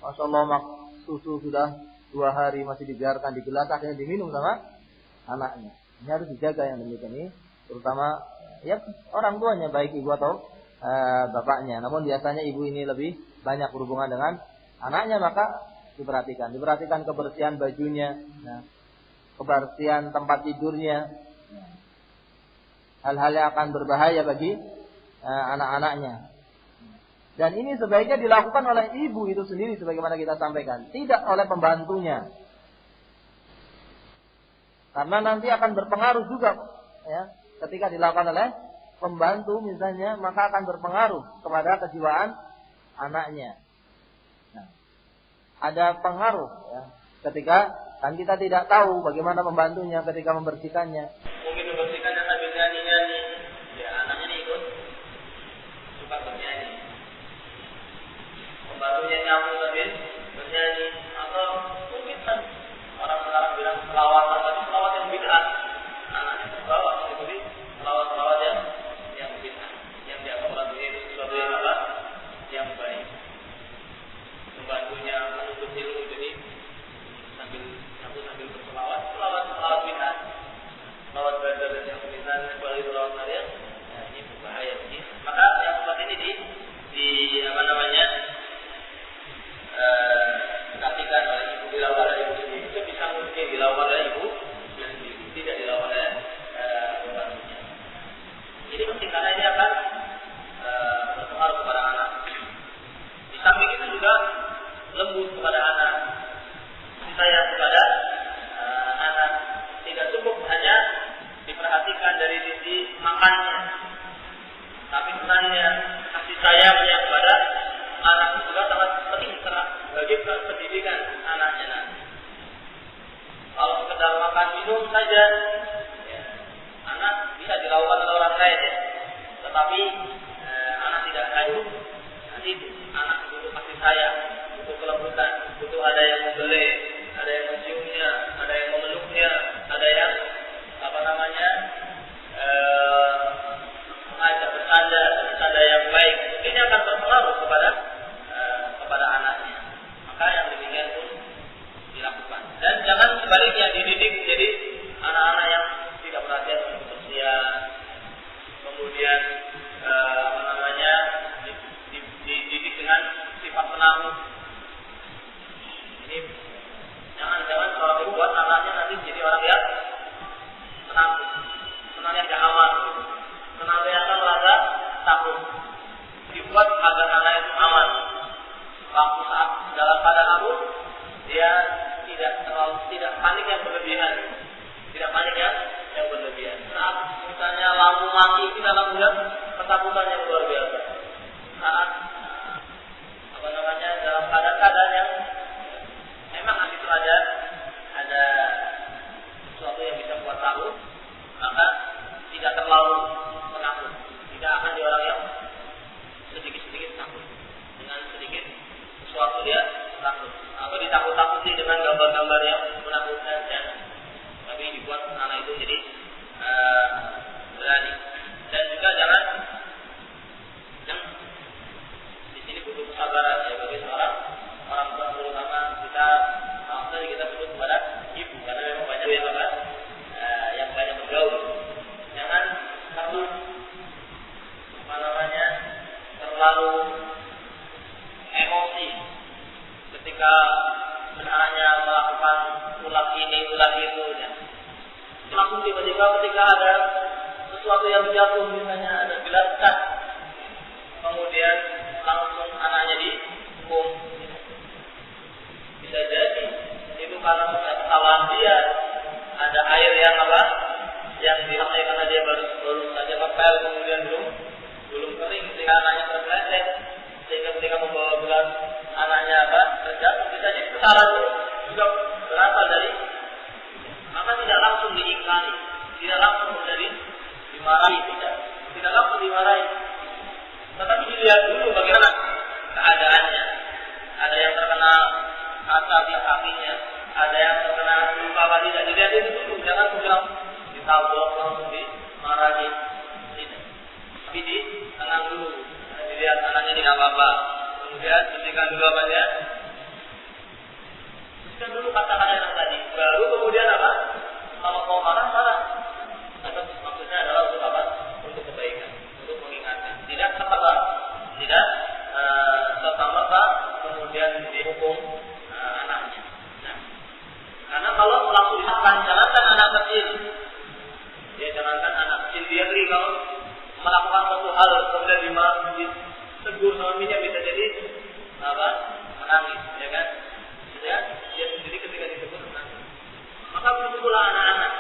Masya Allah susu sudah 2 hari masih dibiarkan di gelas, akhirnya diminum sama anaknya. Ini harus dijaga yang demikian ini, terutama ya orang tuanya, baik ibu atau bapaknya. Namun biasanya ibu ini lebih banyak berhubungan dengan anaknya, maka diperhatikan kebersihan bajunya, kebersihan tempat tidurnya, hal-hal yang akan berbahaya bagi anak-anaknya. Dan ini sebaiknya dilakukan oleh ibu itu sendiri sebagaimana kita sampaikan, tidak oleh pembantunya. Karena nanti akan berpengaruh juga ya, ketika dilakukan oleh pembantu misalnya, maka akan berpengaruh kepada kejiwaan anaknya. Nah, ada pengaruh ya, ketika kan kita tidak tahu bagaimana pembantunya ketika membersihkannya. Mungkin membersihkannya sambil nyanyi-nyanyi, ya anaknya nih ikut suka bernyanyi. Pembantunya nyamu sambil bernyanyi, atau mungkin kan orang sekarang bilang selawatan, tapi selawat yang bid'ah. Anaknya terbawa mengikuti selawat-selawat yang bid'ah, yang dianggap orang itu sesuatu yang apa? Yang baik. Pembantunya menuntut ilmu, jadi sambil selawat bid'ah, selawat badar dan yang semisal kembali selawat Maria, ini berbahaya. Maka yang seperti ini dikasihkan oleh ibu, dilakukan oleh ibu sendiri. Itu bisa mungkin dilakukan oleh ibu sendiri, tidak dilakukan oleh pembantunya. Ini penting karena ini akan berpengaruh kepada anak. Di samping itu juga lembut kepada anak, sayang kepada anak. Tidak cukup hanya diperhatikan dari sisi makannya, tapi sebenarnya kasih sayangnya kepada anak juga sangat penting bagi pendidikan anaknya nanti. Kalau sekedar makan minum saja, ya, anak bisa dilakukan oleh orang lain ya. Tetapi anak tidak tahu. Nanti anak butuh kasih sayang, butuh kelembutan, butuh ada yang membeli, ada yang menciumnya, ada yang memeluknya, ada yang mengajak bercanda yang baik. Ini akan berpengaruh kepada anaknya. Maka yang demikian pun dilakukan. Dan jangan sebaliknya dididik jadi anak-anak yang tidak perhatian dengan kebersihan, kemudian dididik dengan sifat penakut. Ini jangan seorang ibu buat anaknya nanti jadi orang yang penakut, senantiasa aman, senantiasa merasa takut. Dibuat agar anak itu aman. Waktu saat dalam keadaan takut, dia tidak panik yang berlebihan, Saat misalnya lampu mati, kita langsung lihat ketakutan yang luar biasa. Saat dalam keadaan yang memang itu ada sesuatu yang bisa buat takut, maka tidak terlalu penakut. Tidak akan di orang yang sedikit-sedikit takut. Dengan sedikit sesuatu dia takut. Atau ditakut-takuti dengan gambar-gambar yang menakutkan, tapi dibuat anak itu jadi berani. Dan juga jangan di sini butuh kesabaran ya bagi seorang orang tua, terutama kita sebut kepada ibu, karena memang banyak yang banyak bergaul. Jangan terlalu emosi ketika anaknya melakukan ulah ini ulah itu ya. Langsung tiba-tiba ketika ada sesuatu yang jatuh, misalnya ada gelas cat, kemudian langsung anaknya dihukum. Bisa jadi itu karena kesalahan dia, ada air yang dipakai karena dia baru saja kepel, kemudian belum kering sehingga anaknya terpeleset, sehingga ketika membawa gelas anaknya terjatuh. Bisa jadi kesalahan itu juga berasal dari, maka tidak langsung diingkari, tidak langsung dimarahi, tidak langsung dimarahi, tetapi dilihat dulu bagaimana keadaannya. Ada yang terkena asap di kakinya, ada yang terkena luka tidak di tidak apa-apa. Kemudian bersihkan dulu apanya? Bersihkan dulu kata-kata yang tadi. Baru kemudian apa? Kalau mau marah. Maksudnya adalah untuk apa? Untuk kebaikan, untuk mengingatkan. Tidak serta-merta kemudian dihukum anaknya. Nah, karena kalau langsung jangankan anak kecil, jangankan anak kecil, dia kalau melakukan suatu hal kemudian ditegur sama minyak bisa jadi apa? Menangis, ya kan? Dia sendiri ketika ditegur menangis. Maka begitu pula anak-anak,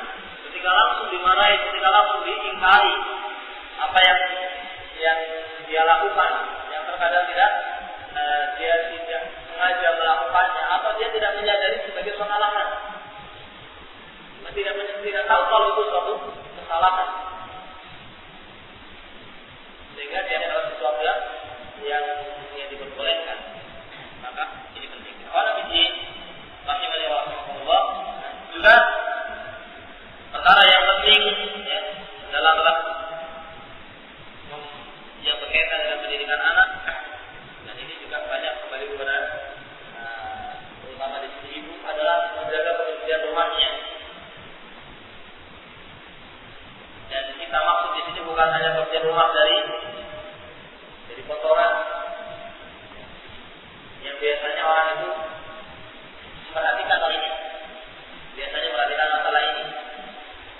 ketika langsung dimarahi, ketika langsung diingkari apa yang dia lakukan, yang terkadang dia tidak sengaja melakukannya atau dia tidak menyadari sebagai kesalahan, tidak tahu kalau itu suatu kesalahan, sehingga dia adalah sesuatu yang diperbolehkan. Maka ini penting. Kalau begini, masih Allah juga perkara yang penting dalam yang berkaitan dengan pendidikan anak, dan ini juga banyak kembali kepada terutama di sisi ibu, adalah menjaga kebersihan rumahnya. Dan kita maksud di sini bukan hanya kebersihan rumah dari kotoran yang biasanya orang itu memperhatikan hal ini, biasanya perhatikan masalah ini.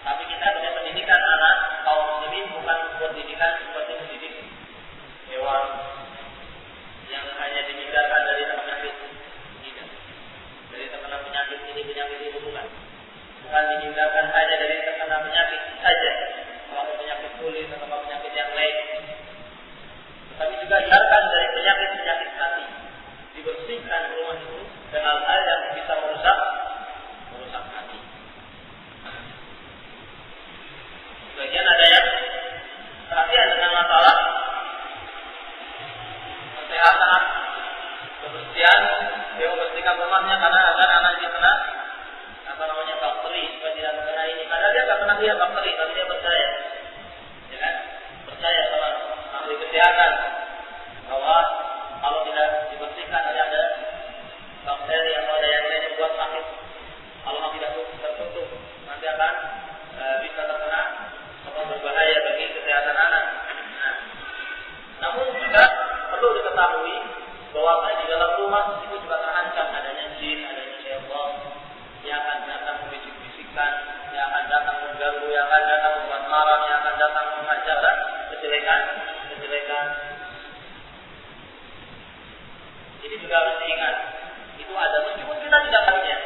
Tapi kita dengan pendidikan anak kaum muslimin bukan pendidikan seperti mendidik hewan yang hanya dihindarkan dari penyakit ini, dari terkena penyakit ini, penyakit itu bukan dihindarkan hanya dari terkena penyakit saja, kalau penyakit kulit atau penyakit yang lain, tapi juga hindarkan dari penyakit hati, dibersihkan rumah itu dengan hal yang bisa merusak hati. Sebagian ada yang perhatian dengan masalah kesehatan, kebersihan, dia membersihkan rumahnya karena agar anaknya kena bakteri, supaya tidak terkena ini. Padahal dia tidak pernah lihat bakteri, tapi dia percaya, ya kan? Percaya sama ahli kesehatan bahwa kalau tidak dibersihkan ada bakteri atau ada yang lain yang buat sakit. Kalau tidak tertutup, nanti akan bisa terkena atau berbahaya bagi kesehatan anak. Nah, namun juga perlu diketahui bahwa di dalam rumah itu juga terancam adanya jin, adanya syaitan yang akan datang membisik-bisikkan, yang akan datang mengganggu, yang akan datang membuat marah, yang akan datang mengajar kejelekan. Ini juga harus diingat. Itu ada meskipun kita tidak melihatnya.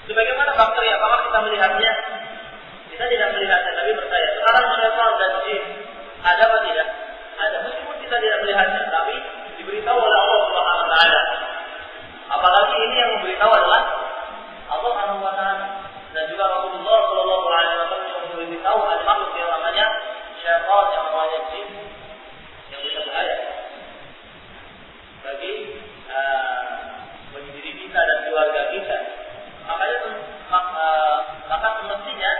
Sebagaimana bakteri, apakah kita melihatnya? Kita tidak melihatnya, tapi percaya. Sekarang syaitan dan jin ada apa tidak? Ada. Meskipun kita tidak melihatnya, tapi diberitahu oleh Allah Subhanahu wa taala. Apalagi ini yang memberitahu adalah Allah Subhanahu wa taala, dan juga Rasulullah sallallahu alaihi wasallam yang memberitahu ada makhluk yang namanya syaitan, yang namanya jin, yang bisa bahaya bagi diri kita dan keluarga kita. Maka semestinya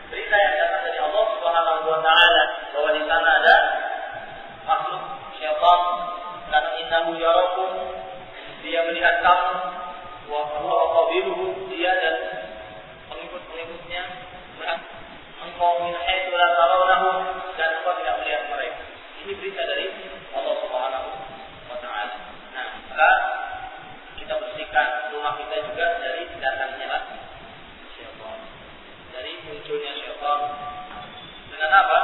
berita yang datang dari Allah Subhanahu wa taala bahwa di sana ada makhluk syaitan, karena innahu yarakum, dia melihat kamu, wa huwa qabiluhu, dia dan pengikut-pengikutnya melihat engkau min haitsu la tarawnahum, dan engkau tidak melihat mereka. Ini berita dari Allah Subhanahu wa taala. Nah, maka kita bersihkan rumah kita juga dari datangnya syaitan, dari munculnya syaitan. Dengan apa?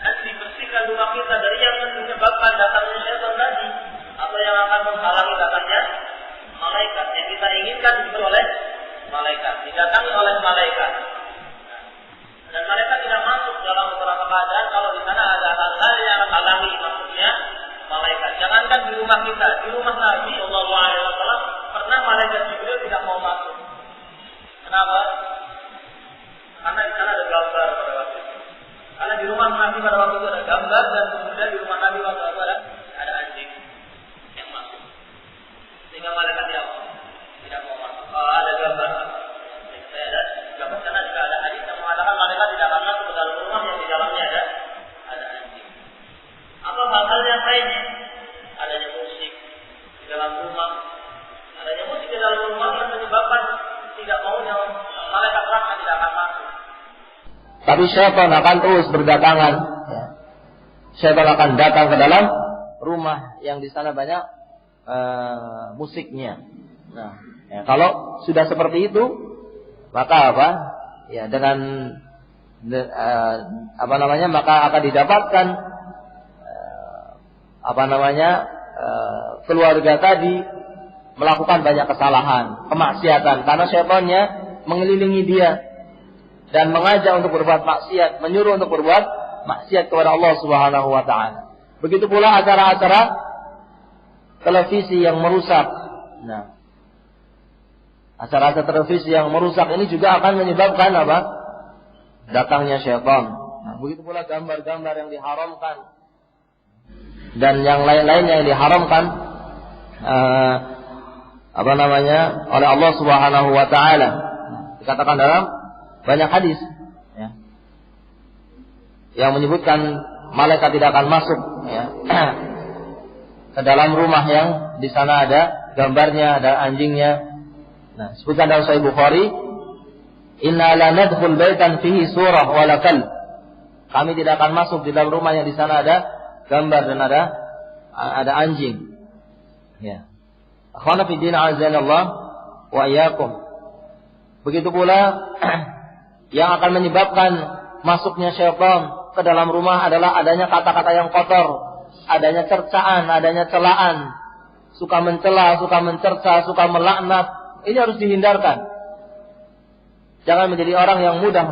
Dan dibersihkan rumah kita dari yang menyebabkan datangnya syaitan tadi, atau yang akan menghalangi datangnya malaikat. Yang kita inginkan bukan oleh malaikat, didatangi oleh malaikat. Dan malaikat tidak masuk dalam beberapa keadaan kalau di sana ada hal-hal yang menghalangi maksudnya malaikat. Jangankan di rumah kita, di rumah Nabi Shallallahu Alaihi Wasallam pernah malaikat Jibril tidak mau masuk. Kenapa? Karena di sana ada gambar pada waktu itu. Karena di rumah Nabi pada waktu itu ada gambar, dan kemudian di rumah Nabi waktu itu ada anjing yang masuk, sehingga malaikat tidak mau masuk. Kalau ada gambar, saya ada gambar sana juga ada hadis yang mengatakan malaikat tidak akan masuk ke dalam rumah yang di dalamnya ada anjing. Tapi syaitan akan terus berdatangan. Ya. Syaitan akan datang ke dalam rumah yang di sana banyak musiknya. Nah, ya, kalau sudah seperti itu, maka apa? Ya, dengan maka akan didapatkan keluarga tadi melakukan banyak kesalahan, kemaksiatan, karena syaitannya mengelilingi dia dan mengajak untuk berbuat maksiat, menyuruh untuk berbuat maksiat kepada Allah Subhanahu wa taala. Begitu pula acara-acara televisi yang merusak. Nah, acara-acara televisi yang merusak ini juga akan menyebabkan apa? Datangnya syaitan. Nah, begitu pula gambar-gambar yang diharamkan dan yang lain-lainnya yang diharamkan oleh Allah Subhanahu wa taala. Dikatakan dalam banyak hadis ya, yang menyebutkan malaikat tidak akan masuk ya, ke dalam rumah yang di sana ada gambarnya, ada anjingnya. Nah, sebutkan dalam Sahih Bukhari, inna la nadkhul baitan fihi surah wa la kalb. Kami tidak akan masuk di dalam rumah yang di sana ada gambar dan ada anjing. Ya. Akhwana fi din azanallah wa iyyakum. Begitu pula yang akan menyebabkan masuknya syaitan ke dalam rumah adalah adanya kata-kata yang kotor, adanya cercaan, adanya celaan, suka mencela, suka mencerca, suka melaknat. Ini harus dihindarkan. Jangan menjadi orang yang mudah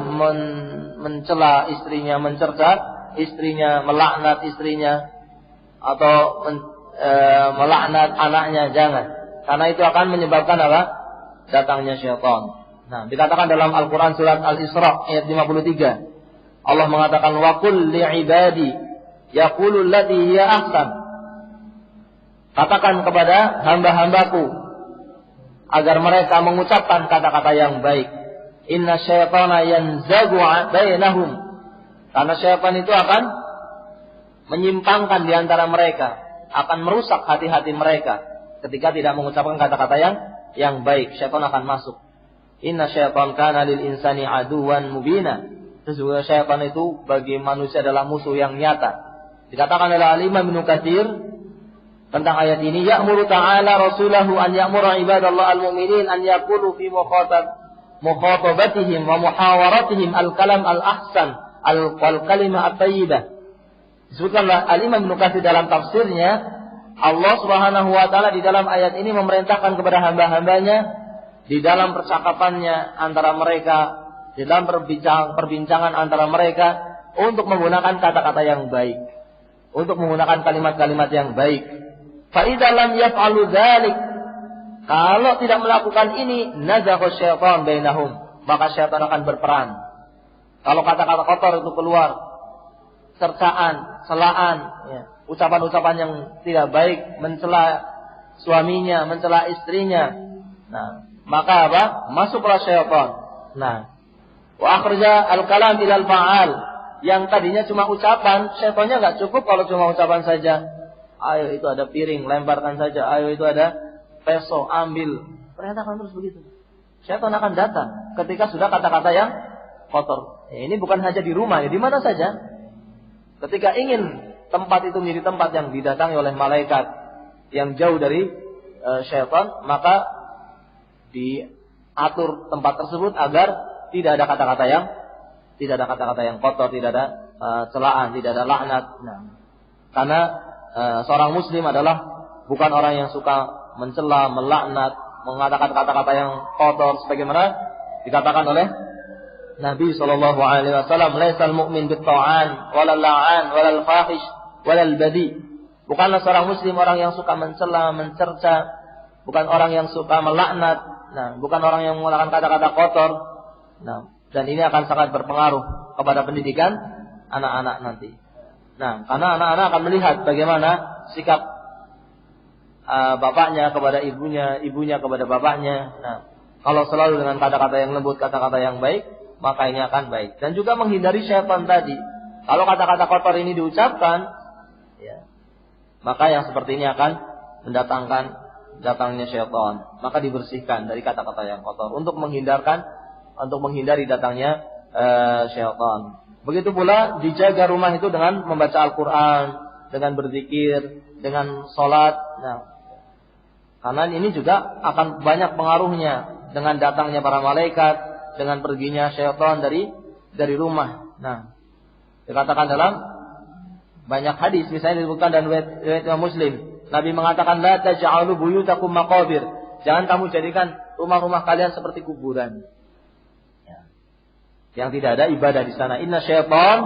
mencela istrinya, mencerca istrinya, melaknat istrinya, atau melaknat anaknya, jangan. Karena itu akan menyebabkan apa? Datangnya syaitan. Nah, dikatakan dalam Al-Quran surat Al-Isra ayat 53. Allah mengatakan, wa qul li'ibadi yaqulu allati hiya ahsan. Katakan kepada hamba-hambaku agar mereka mengucapkan kata-kata yang baik. Inna syaitana yanzagu bainahum. Karena syaitan itu akan menyimpangkan di antara mereka, akan merusak hati-hati mereka ketika tidak mengucapkan kata-kata yang baik. Syaitan akan masuk. Inna syaitan kana lil insani aduwan mubina. Sesungguhnya syaitan itu bagi manusia adalah musuh yang nyata. Dikatakan oleh Al-Imam Ibnu Katsir tentang ayat ini, ya'muru ta'ala rasulahu an ya'mura ibadallah al-mu'minin an yaqulu fi mukhatabatihim wa muhawaratihim al-kalam al-ahsan al-kalimah at-tayyibah. Disebutkanlah Al-Imam Ibnu Katsir dalam tafsirnya, Allah Subhanahu wa taala di dalam ayat ini memerintahkan kepada hamba-hambanya di dalam percakapannya antara mereka, di dalam perbincangan antara mereka, untuk menggunakan kata-kata yang baik, untuk menggunakan kalimat-kalimat yang baik. Fa idza lam yaf'alu dzalik, kalau tidak melakukan ini, nazagha syaitan bainahum, maka syaitan akan berperan. Kalau kata-kata kotor itu keluar, cercaan, celaan, ya, ucapan-ucapan yang tidak baik, mencela suaminya, mencela istrinya, nah, maka apa? Masuklah syaitan. Nah, wa akhraja al-kalam ilal fa'al. Yang tadinya cuma ucapan, syaitannya enggak cukup kalau cuma ucapan saja. Ayo itu ada piring, lemparkan saja. Ayo itu ada peso, ambil. Ternyata akan terus begitu. Syaitan akan datang ketika sudah kata-kata yang kotor. Ini bukan saja di rumah, ya di mana saja. Ketika ingin tempat itu menjadi tempat yang didatangi oleh malaikat yang jauh dari syaitan, maka diatur tempat tersebut agar tidak ada kata-kata yang kotor, tidak ada celaan, tidak ada laknat. Nah, karena seorang muslim adalah bukan orang yang suka mencela, melaknat, mengatakan kata-kata yang kotor, sebagaimana dikatakan oleh Nabi sallallahu alaihi wasallam, "Laisal mu'min bit-ta'an walal la'an walal fahish walal badi." Bukanlah seorang muslim orang yang suka mencela, mencerca, bukan orang yang suka melaknat, nah, bukan orang yang menggunakan kata-kata kotor. Nah, dan ini akan sangat berpengaruh kepada pendidikan anak-anak nanti. Nah, karena anak-anak akan melihat bagaimana sikap bapaknya kepada ibunya, ibunya kepada bapaknya. Nah, kalau selalu dengan kata-kata yang lembut, kata-kata yang baik, maka ini akan baik. Dan juga menghindari syaitan tadi. Kalau kata-kata kotor ini diucapkan, ya, maka yang seperti ini akan mendatangkan datangnya syaitan. Maka dibersihkan dari kata-kata yang kotor untuk menghindari datangnya syaitan. Begitu pula dijaga rumah itu dengan membaca Al-Quran, dengan berzikir, dengan sholat. Nah, karena ini juga akan banyak pengaruhnya dengan datangnya para malaikat, dengan perginya syaitan dari rumah. Nah, dikatakan dalam banyak hadis, misalnya disebutkan dalam riwayat Muslim, Nabi mengatakan, la taj'alu buyutakum maqabir. Jangan kamu jadikan rumah-rumah kalian seperti kuburan. Yang tidak ada ibadah di sana. Inna syaitan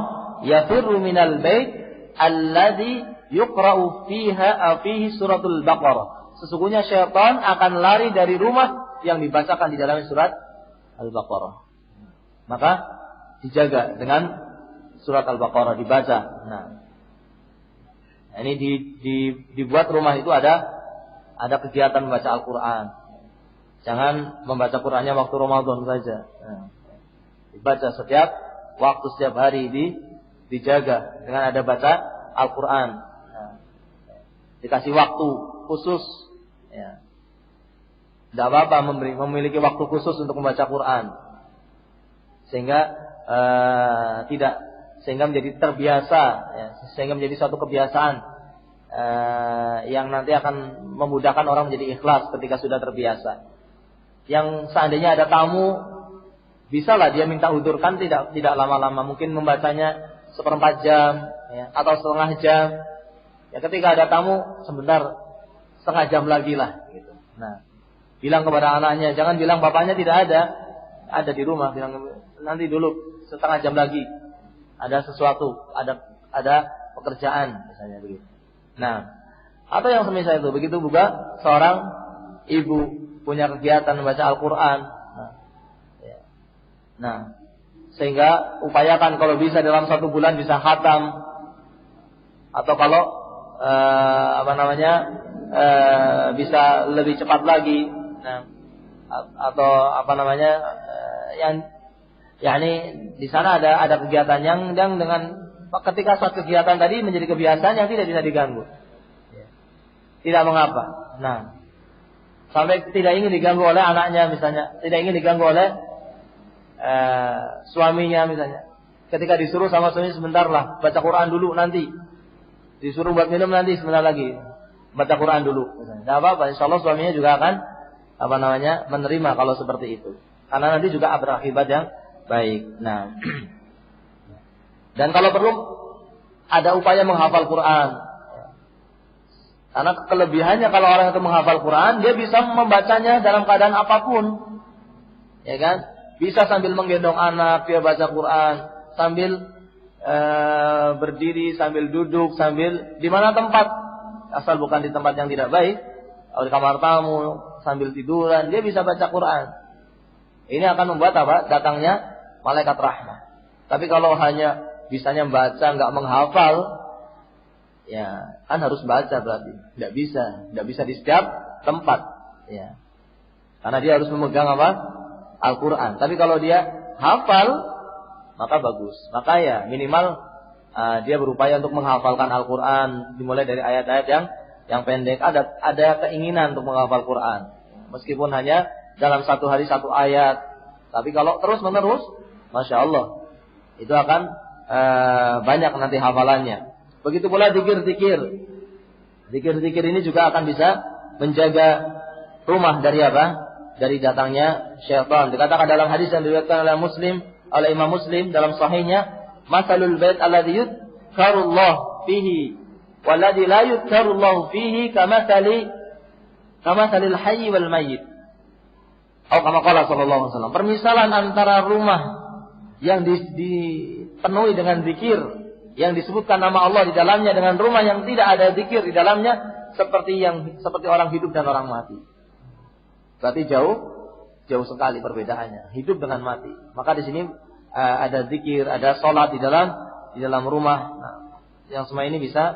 yafirru minal bait alladhi yuqra'u fihi suratul Baqarah. Sesungguhnya syaitan akan lari dari rumah yang dibacakan di dalam surat Al-Baqarah. Maka dijaga dengan surat Al-Baqarah dibaca. Nah, ini dibuat rumah itu ada kegiatan membaca Al-Quran. Jangan membaca Qurannya waktu Ramadan saja. Nah, dibaca setiap waktu, setiap hari dijaga dengan ada baca Al-Quran. Nah, dikasih waktu khusus. Ya. Tidak apa-apa memiliki waktu khusus untuk membaca Quran, sehingga menjadi terbiasa, ya, sehingga menjadi suatu kebiasaan yang nanti akan memudahkan orang menjadi ikhlas ketika sudah terbiasa. Yang seandainya ada tamu, bisalah dia minta udurkan tidak lama-lama, mungkin membacanya 1/4 jam, ya, atau setengah jam. Ya, ketika ada tamu sebentar, setengah jam lagi lah. Gitu. Nah, bilang kepada anaknya, jangan bilang bapaknya tidak ada di rumah, bilang nanti dulu setengah jam lagi, ada sesuatu, ada pekerjaan, misalnya begitu. Nah, atau yang semisal itu, begitu juga seorang ibu punya kegiatan membaca Al-Quran. Nah, sehingga upayakan kalau bisa dalam 1 bulan bisa khatam, atau kalau bisa lebih cepat lagi. Nah, atau yakni di sana ada kegiatan yang dengan ketika suatu kegiatan tadi menjadi kebiasaan yang tidak bisa diganggu. Tidak mengapa. Nah, sampai tidak ingin diganggu oleh anaknya misalnya, tidak ingin diganggu oleh suaminya misalnya. Ketika disuruh sama suami, sebentarlah baca Quran dulu nanti. Disuruh buat minum nanti sebentar lagi. Baca Quran dulu misalnya. Tidak apa-apa, insyaallah suaminya juga akan menerima kalau seperti itu. Karena nanti juga berakibat yang baik. Nah, dan kalau perlu ada upaya menghafal Quran. Karena kelebihannya kalau orang itu menghafal Quran, dia bisa membacanya dalam keadaan apapun. Ya kan? Bisa sambil menggendong anak, dia baca Quran, sambil berdiri, sambil duduk, sambil di mana tempat, asal bukan di tempat yang tidak baik, atau di kamar tamu, sambil tiduran, dia bisa baca Quran. Ini akan membuat datangnya malaikat rahmat. Tapi kalau hanya bisanya baca, nggak menghafal, ya kan harus baca berarti. Tidak bisa di setiap tempat. Ya. Karena dia harus memegang Al-Quran. Tapi kalau dia hafal, maka bagus. Maka ya minimal dia berupaya untuk menghafalkan Al-Quran, dimulai dari ayat-ayat yang pendek. Ada keinginan untuk menghafal Quran, meskipun hanya dalam 1 hari 1 ayat. Tapi kalau terus menerus, masya Allah, itu akan banyak nanti hafalannya. Begitu pula zikir-zikir. Zikir-zikir ini juga akan bisa menjaga rumah dari dari datangnya syaitan. Dikatakan dalam hadis yang diriwayatkan oleh Imam Muslim dalam sahihnya, masalul bait alladhi yudhkarullah fihi walladhi la yudhkarullah fihi kamasalil hayy wal mayyit. Atau kama qala sallallahu alaihi wasallam. Permisalan antara rumah yang dipenuhi dengan zikir, yang disebutkan nama Allah di dalamnya, dengan rumah yang tidak ada zikir di dalamnya, seperti orang hidup dan orang mati. Berarti jauh sekali perbedaannya, hidup dengan mati. Maka di sini ada zikir, ada sholat di dalam rumah. Nah, yang semua ini bisa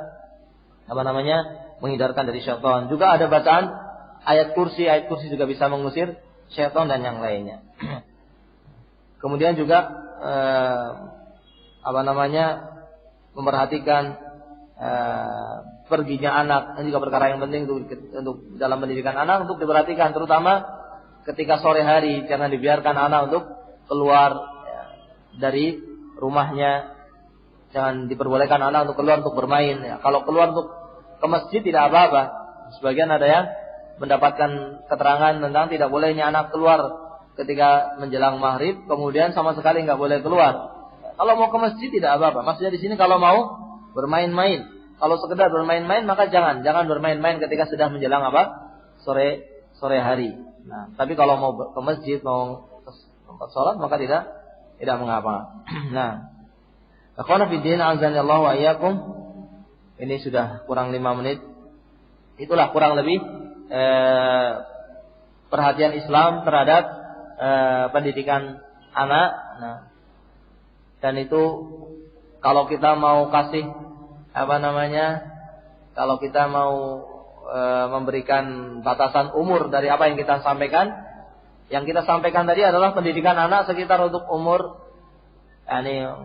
menghindarkan dari syaitan. Juga ada bacaan ayat kursi juga bisa mengusir syaitan dan yang lainnya. Kemudian juga memperhatikan perginya anak, ini juga perkara yang penting untuk dalam pendidikan anak, untuk diperhatikan terutama ketika sore hari. Jangan dibiarkan anak untuk keluar dari rumahnya. Jangan diperbolehkan anak untuk keluar untuk bermain. Ya. Kalau keluar untuk ke masjid tidak apa-apa. Sebagian ada yang mendapatkan keterangan tentang tidak bolehnya anak keluar ketika menjelang maghrib, kemudian sama sekali nggak boleh keluar. Kalau mau ke masjid tidak apa-apa. Maksudnya di sini kalau mau bermain-main. Kalau sekedar bermain-main maka jangan bermain-main ketika sudah menjelang sore hari. Nah, tapi kalau mau ke masjid, mau ke tempat sholat maka tidak mengapa. Nah, akhwana fiddin azanillahu wa iyyakum. Ini sudah kurang 5 menit. Itulah kurang lebih perhatian Islam terhadap pendidikan anak. Nah, dan itu kalau kita mau kasih kalau kita mau memberikan batasan umur dari apa yang kita sampaikan, tadi adalah pendidikan anak sekitar untuk umur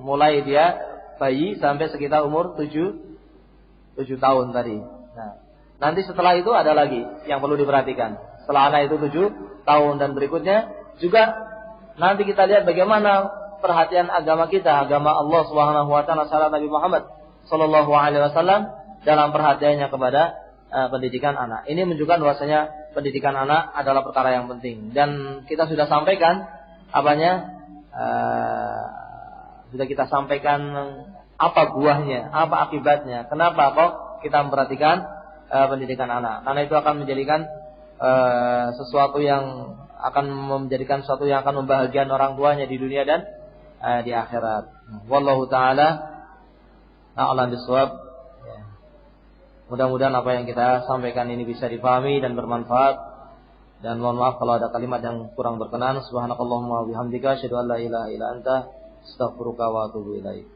mulai dia bayi sampai sekitar umur 7 tahun tadi. Nah, nanti setelah itu ada lagi yang perlu diperhatikan. Setelah anak itu 7 tahun dan berikutnya juga nanti kita lihat bagaimana perhatian agama kita, agama Allah Subhanahu wa taala, syariat Nabi Muhammad sallallahu alaihi wasallam dalam perhatiannya kepada pendidikan anak. Ini menunjukkan bahwasanya pendidikan anak adalah perkara yang penting, dan kita sudah sampaikan sudah kita sampaikan apa buahnya, apa akibatnya, kenapa kok kita memperhatikan pendidikan anak. Karena itu akan menjadikan sesuatu yang akan membahagiakan orang tuanya di dunia dan di akhirat. Wallahu taala a'lam bishawab. Mudah-mudahan apa yang kita sampaikan ini bisa dipahami dan bermanfaat. Dan mohon maaf kalau ada kalimat yang kurang berkenan. Subhanakallahumma wa bihamdika asyhadu an la ilaha illa anta astaghfiruka wa atubu ilaik.